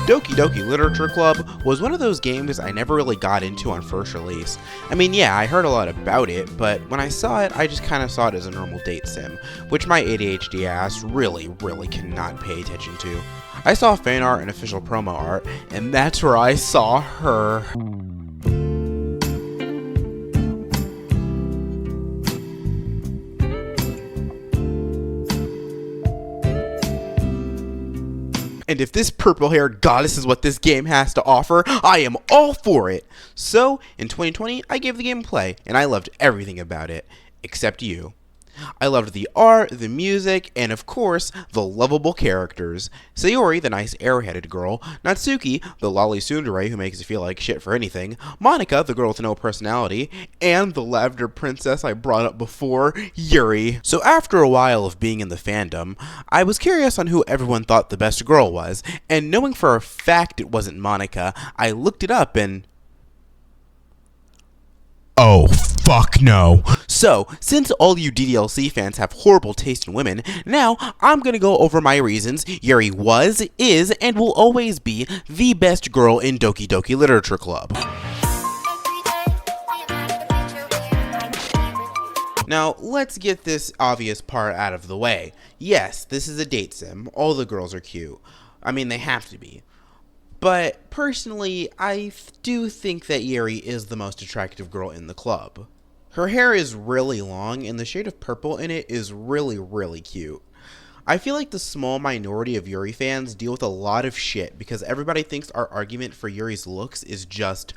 Doki Doki Literature Club was one of those games I never really got into on first release. I mean, yeah, I heard a lot about it, but when I saw it, I just kind of saw it as a normal date sim, which my ADHD ass really cannot pay attention to. I saw fan art and official promo art, and that's where I saw her. And if this purple-haired goddess is what this game has to offer, I am all for it! So, in 2020, I gave the game a play, and I loved everything about it. Except you. I loved the art, the music, and of course, the lovable characters. Sayori, the nice air-headed girl, Natsuki, the lolly tsundere who makes you feel like shit for anything, Monika, the girl with no personality, and the lavender princess I brought up before, Yuri. So after a while of being in the fandom, I was curious on who everyone thought the best girl was, and knowing for a fact it wasn't Monika, I looked it up and... oh, fuck no. So, since all you DDlC fans have horrible taste in women, now I'm gonna go over my reasons Yuri was, is, and will always be the best girl in Doki Doki Literature Club. Now, let's get this obvious part out of the way. Yes, this is a date sim. All the girls are cute. I mean, they have to be. But, personally, I do think that Yuri is the most attractive girl in the club. Her hair is really long, and the shade of purple in it is really cute. I feel like the small minority of Yuri fans deal with a lot of shit because everybody thinks our argument for Yuri's looks is just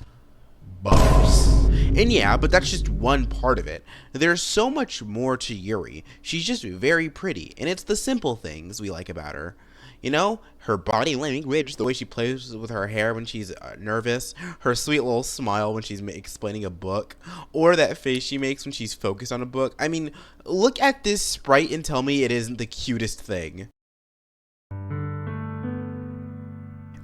boss. And yeah, but that's just one part of it. There's so much more to Yuri. She's just very pretty, and it's the simple things we like about her. You know, her body language, the way she plays with her hair when she's nervous, her sweet little smile when she's explaining a book, or that face she makes when she's focused on a book. I mean, look at this sprite and tell me it isn't the cutest thing.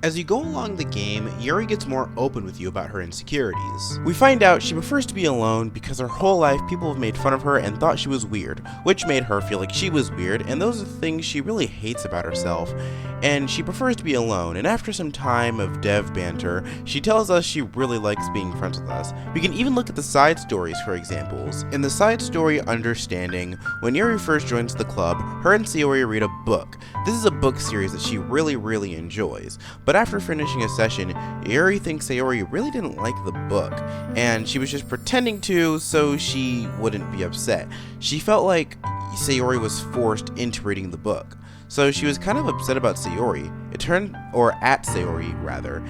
As you go along the game, Yuri gets more open with you about her insecurities. We find out she prefers to be alone because her whole life people have made fun of her and thought she was weird, which made her feel like she was weird, and those are things she really hates about herself. And she prefers to be alone, and after some time of dev banter, she tells us she really likes being friends with us. We can even look at the side stories for examples. In the side story Understanding, when Yuri first joins the club, her and Sayori read a book. This is a book series that she really enjoys. But after finishing a session, Yuri thinks Sayori really didn't like the book, and she was just pretending to so she wouldn't be upset. She felt like Sayori was forced into reading the book. So she was kind of upset about Sayori. At Sayori, rather.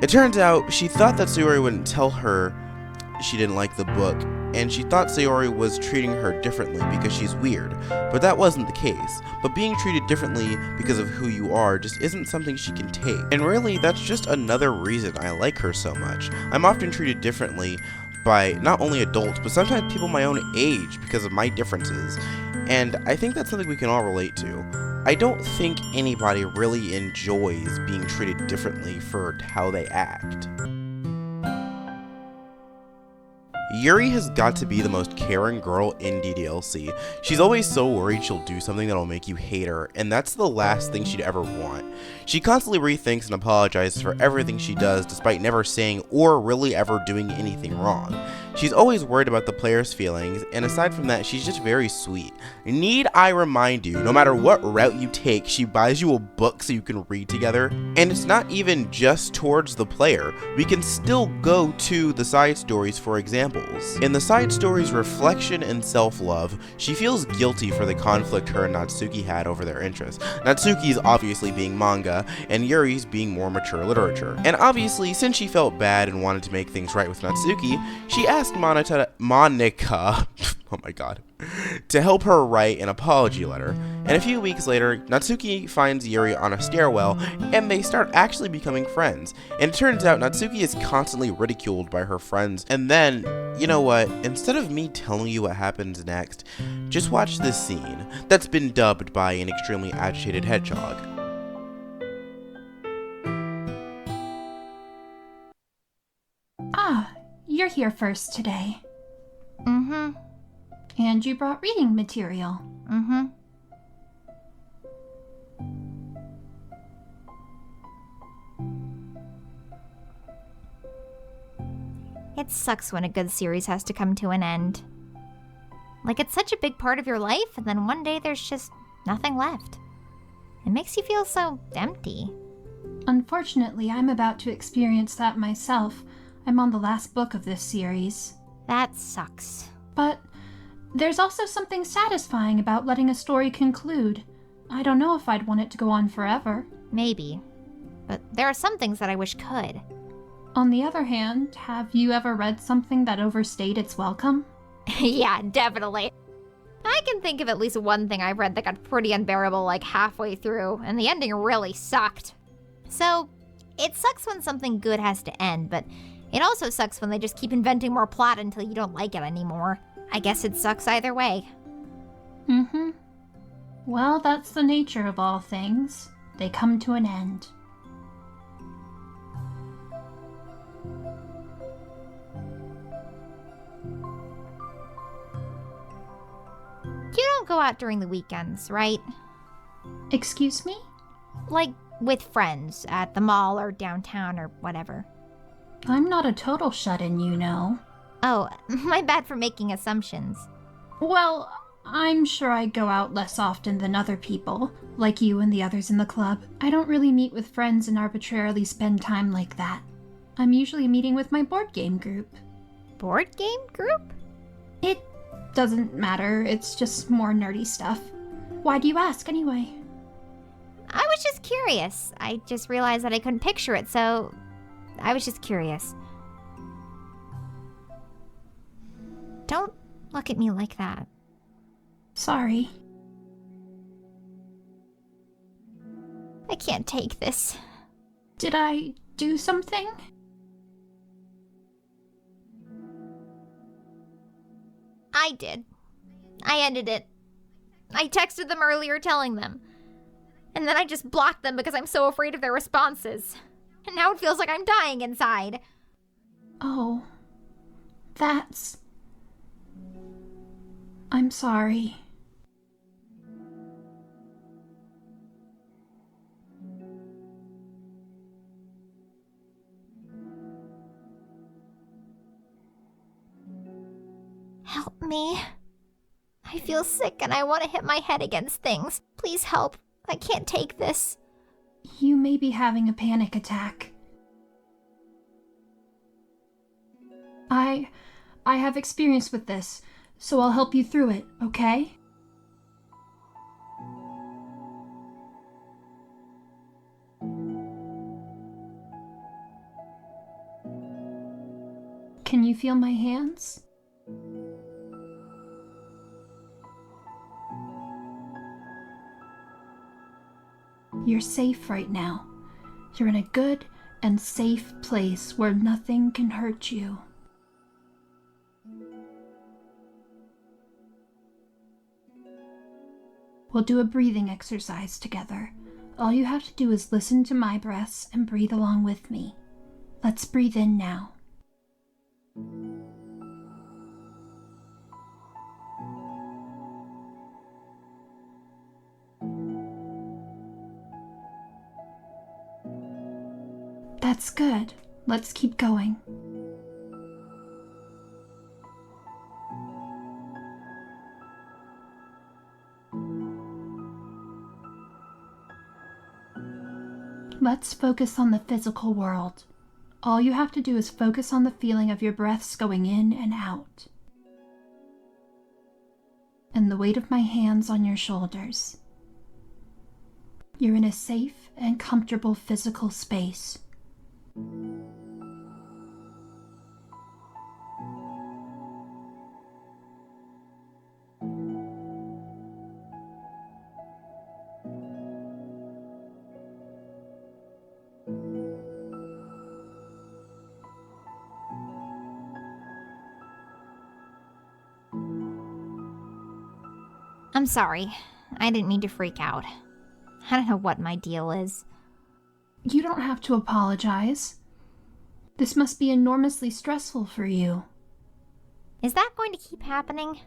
It turns out she thought that Sayori wouldn't tell her she didn't like the book, and she thought Sayori was treating her differently because she's weird, but that wasn't the case. But being treated differently because of who you are just isn't something she can take. And really, that's just another reason I like her so much. I'm often treated differently by not only adults, but sometimes people my own age because of my differences. And I think that's something we can all relate to. I don't think anybody really enjoys being treated differently for how they act. Yuri has got to be the most caring girl in DDlC. She's always so worried she'll do something that'll make you hate her, and that's the last thing she'd ever want. She constantly rethinks and apologizes for everything she does despite never saying or really ever doing anything wrong. She's always worried about the players' feelings, and aside from that, she's just very sweet. Need I remind you, no matter what route you take, she buys you a book so you can read together. And it's not even just towards the player. We can still go to the side stories for examples. In the side stories Reflection and Self-Love, she feels guilty for the conflict her and Natsuki had over their interests. Natsuki's obviously being manga, and Yuri's being more mature literature. And obviously, since she felt bad and wanted to make things right with Natsuki, she asked Monika, oh my god, to help her write an apology letter. And a few weeks later, Natsuki finds Yuri on a stairwell, and they start actually becoming friends. And it turns out Natsuki is constantly ridiculed by her friends. And then, you know what, instead of me telling you what happens next, just watch this scene that's been dubbed by an extremely agitated hedgehog. Ah, you're here first today. Mm-hmm. And you brought reading material. Mm-hmm. うん Mm-hmm. ふん。 Mm-hmm. ああ、you're here first today. Mm-hmm. うんふん。And you brought reading material. うん-hmm. It sucks when a good series has to come to an end. Like, it's such a big part of your life, and then one day there's just nothing left. It makes you feel so empty. Unfortunately, I'm about to experience that myself. I'm on the last book of this series. That sucks. But there's also something satisfying about letting a story conclude. I don't know if I'd want it to go on forever. Maybe. But there are some things that I wish could. On the other hand, have you ever read something that overstayed its welcome? Yeah, definitely. I can think of at least one thing I've read that got pretty unbearable like halfway through, and the ending really sucked. So, it sucks when something good has to end, but it also sucks when they just keep inventing more plot until you don't like it anymore. I guess it sucks either way. Mm-hmm. Well, that's the nature of all things. They come to an end. You don't go out during the weekends, right? Excuse me? Like, with friends, at the mall or downtown or whatever. I'm not a total shut-in, you know. Oh, my bad for making assumptions. Well, I'm sure I go out less often than other people, like you and the others in the club. I don't really meet with friends and arbitrarily spend time like that. I'm usually meeting with my board game group. Board game group? It doesn't matter, it's just more nerdy stuff. Why do you ask, anyway? I was just curious. I just realized that I couldn't picture it, so I was just curious. Don't look at me like that. Sorry. I can't take this. Did I do something? I did. I ended it. I texted them earlier telling them. And then I just blocked them because I'm so afraid of their responses. And now it feels like I'm dying inside. Oh, that's... I'm sorry. Help me. I feel sick and I want to hit my head against things. Please help. I can't take this. You may be having a panic attack. I have experience with this, so I'll help you through it, okay? Can you feel my hands? You're safe right now. You're in a good and safe place where nothing can hurt you. We'll do a breathing exercise together. All you have to do is listen to my breaths and breathe along with me. Let's breathe in now. That's good. Let's keep going. Let's focus on the physical world. All you have to do is focus on the feeling of your breaths going in and out. And the weight of my hands on your shoulders. You're in a safe and comfortable physical space. I'm sorry. I didn't mean to freak out. I don't know what my deal is. You don't have to apologize. This must be enormously stressful for you. Is that going to keep happening?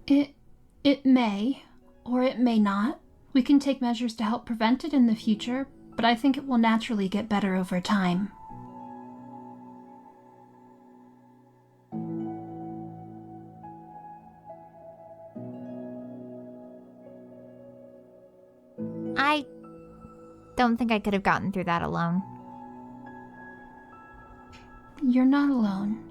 It may, or it may not. We can take measures to help prevent it in the future, but I think it will naturally get better over time. don't think I could have gotten through that alone. You're not alone.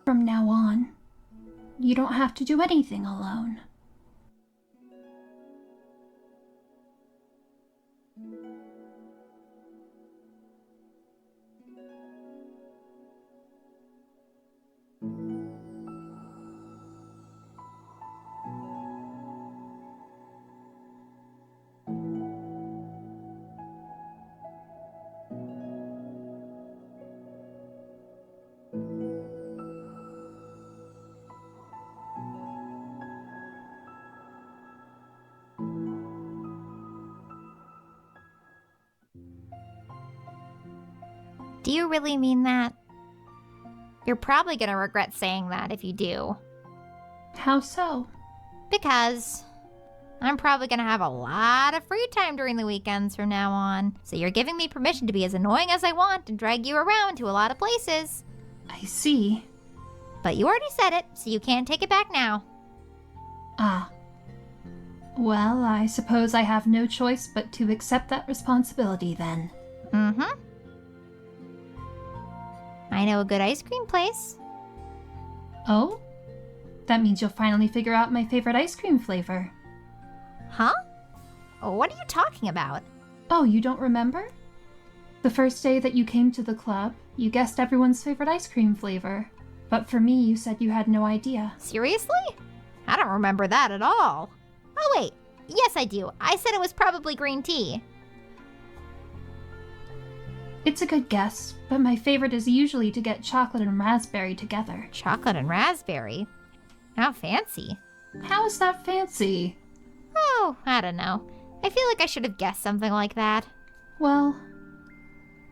From now on, you don't have to do anything alone. Do you really mean that? You're probably gonna regret saying that if you do. How so? Because I'm probably gonna have a lot of free time during the weekends from now on. So you're giving me permission to be as annoying as I want and drag you around to a lot of places. I see. But you already said it, so you can't take it back now. Ah. Well, I suppose I have no choice but to accept that responsibility then. Mm-hmm. I know a good ice cream place. Oh? That means you'll finally figure out my favorite ice cream flavor. Huh? What are you talking about? Oh, you don't remember? The first day that you came to the club, you guessed everyone's favorite ice cream flavor. But for me, you said you had no idea. Seriously? I don't remember that at all. Oh wait, yes I do. I said it was probably green tea. It's a good guess, but my favorite is usually to get chocolate and raspberry together. Chocolate and raspberry? How fancy. How is that fancy? Oh, I don't know. I feel like I should have guessed something like that. Well,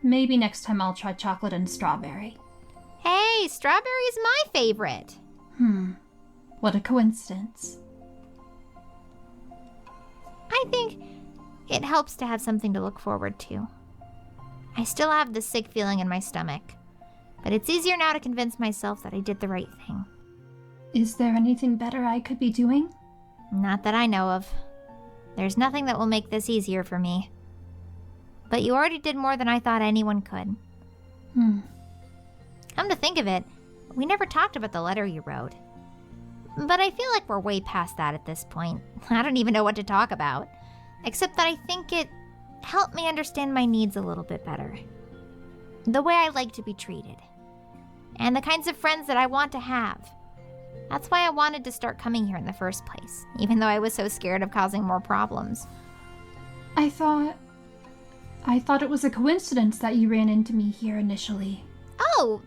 maybe next time I'll try chocolate and strawberry. Hey, strawberry's my favorite. What a coincidence. I think it helps to have something to look forward to. I still have the sick feeling in my stomach, but it's easier now to convince myself that I did the right thing. Is there anything better I could be doing? Not that I know of. There's nothing that will make this easier for me. But you already did more than I thought anyone could. Come to think of it, we never talked about the letter you wrote. But I feel like we're way past that at this point. I don't even know what to talk about. Except that I think it helped me understand my needs a little bit better. The way I like to be treated. And the kinds of friends that I want to have. That's why I wanted to start coming here in the first place, even though I was so scared of causing more problems. I thought it was a coincidence that you ran into me here initially. Oh,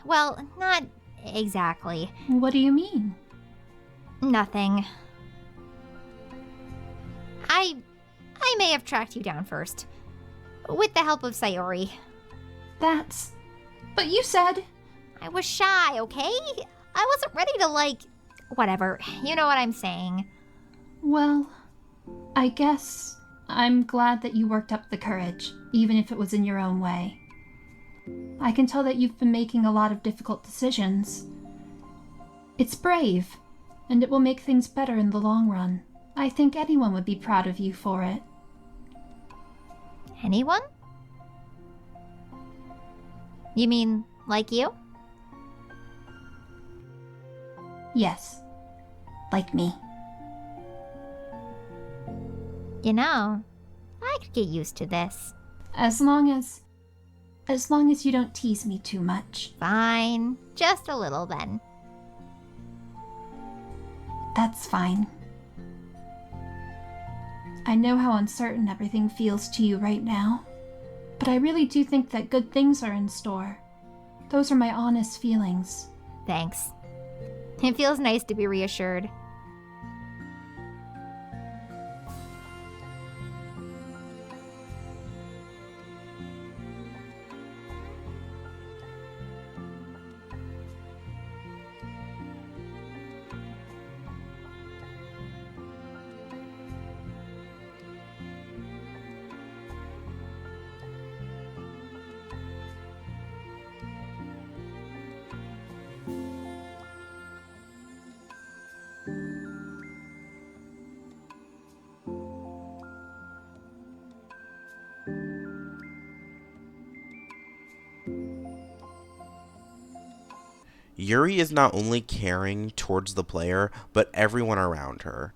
well, not exactly. What do you mean? Nothing. I may have tracked you down first. With the help of Sayori. But you said... I was shy, okay? I wasn't ready to, whatever. You know what I'm saying. Well, I guess I'm glad that you worked up the courage, even if it was in your own way. I can tell that you've been making a lot of difficult decisions. It's brave, and it will make things better in the long run. I think anyone would be proud of you for it. Anyone? You mean, like you? Yes, like me. You know, I could get used to this. As long as you don't tease me too much. Fine. Just a little then. That's fine. I know how uncertain everything feels to you right now, but I really do think that good things are in store. Those are my honest feelings. Thanks. It feels nice to be reassured. Yuri is not only caring towards the player, but everyone around her.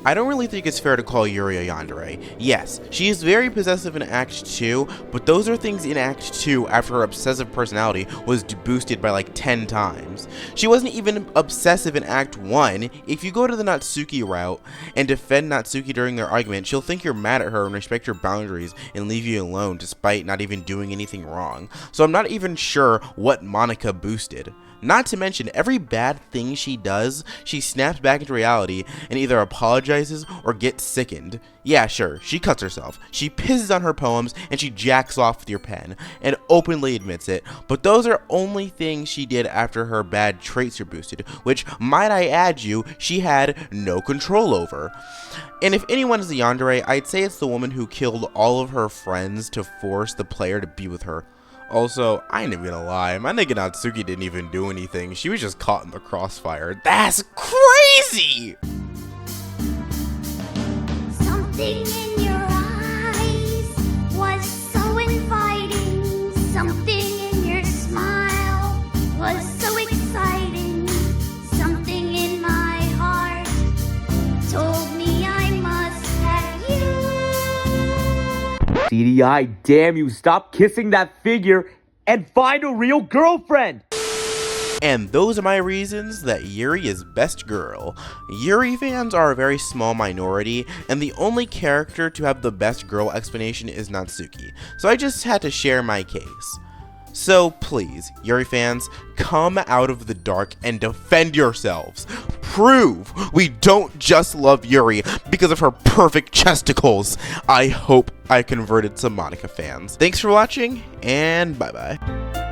I don't really think it's fair to call Yuri a yandere. Yes, she is very possessive in Act 2, but those are things in Act 2 after her obsessive personality was boosted by like 10 times. She wasn't even obsessive in Act 1. If you go to the Natsuki route and defend Natsuki during their argument, she'll think you're mad at her and respect your boundaries and leave you alone despite not even doing anything wrong. So I'm not even sure what Monika boosted. Not to mention, every bad thing she does, she snaps back into reality and either apologizes or gets sickened. Yeah, sure, she cuts herself, she pisses on her poems, and she jacks off with your pen, and openly admits it, but those are only things she did after her bad traits were boosted, which, might I add you, she had no control over. And if anyone is a yandere, I'd say it's the woman who killed all of her friends to force the player to be with her. Also, I ain't even gonna lie, my nigga Natsuki didn't even do anything, she was just caught in the crossfire. That's crazy! Something in your eyes was so inviting. Something in your smile was so exciting. Something in my heart told me I must have you. DDI, damn you, stop kissing that figure and find a real girlfriend! And those are my reasons that Yuri is best girl. Yuri fans are a very small minority, and the only character to have the best girl explanation is Natsuki, so I just had to share my case. So please, Yuri fans, come out of the dark and defend yourselves. Prove we don't just love Yuri because of her perfect chesticles. I hope I converted some Monika fans. Thanks for watching, and bye-bye.